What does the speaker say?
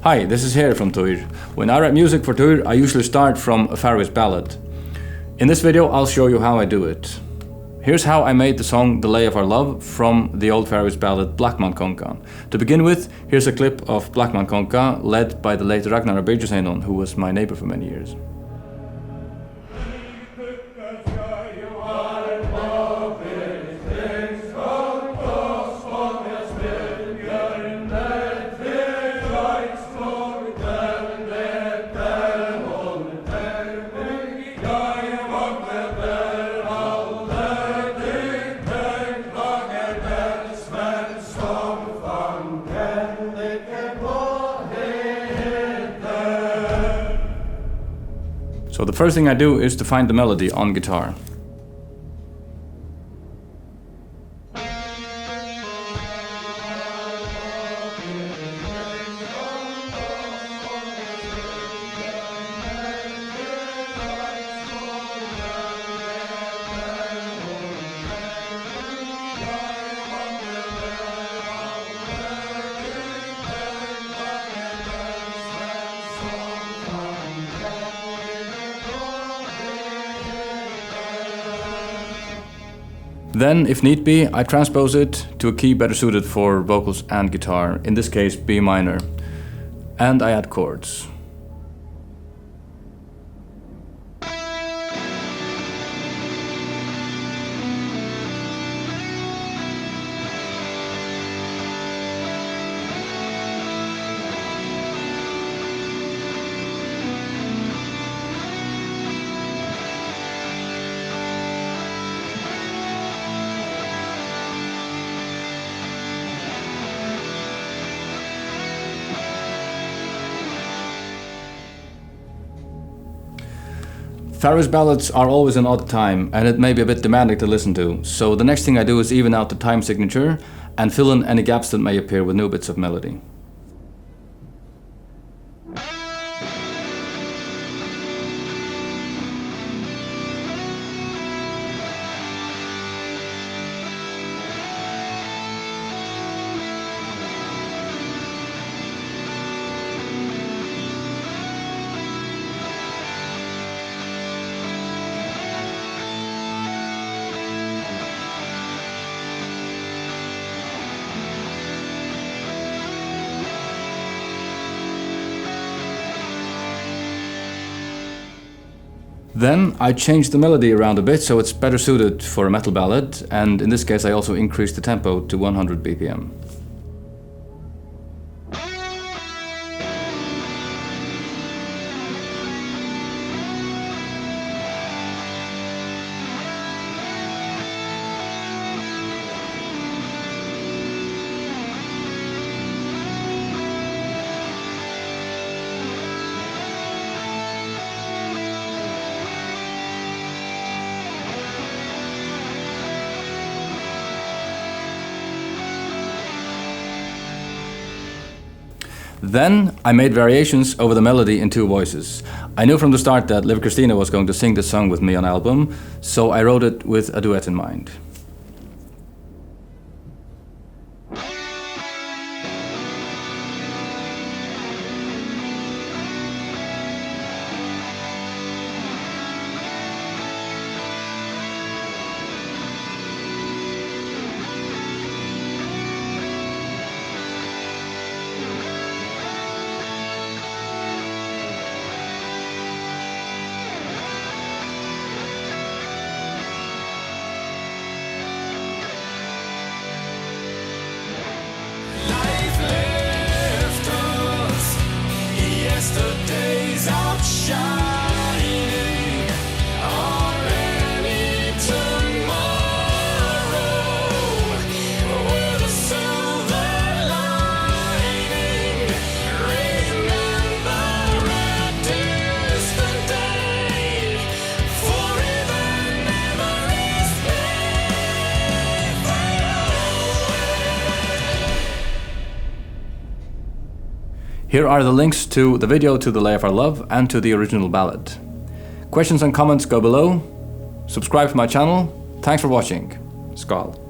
Hi, this is Heri from Tøyr. When I write music for Tøyr, I usually start from a faroese ballad. In this video, I'll show you how I do it. Here's how I made the song The Lay of Our Love from the old faroese ballad Blakman Konga. To begin with, here's a clip of Blakman Konga led by the late Ragnar Birgisson, who was my neighbor for many years. So the first thing I do is to find the melody on guitar. Then, if need be, I transpose it to a key better suited for vocals and guitar, in this case B minor, and I add chords. Faroese ballads are always an odd time, and it may be a bit demanding to listen to, so the next thing I do is even out the time signature and fill in any gaps that may appear with new bits of melody. Then I change the melody around a bit so it's better suited for a metal ballad, and in this case I also increase the tempo to 100 BPM. Then I made variations over the melody in two voices. I knew from the start that Liv Christina was going to sing this song with me on album, so I wrote it with a duet in mind. Here are the links to the video to The Lay of Our Love and to the original ballad. Questions and comments go below. Subscribe to my channel. Thanks for watching. Skál.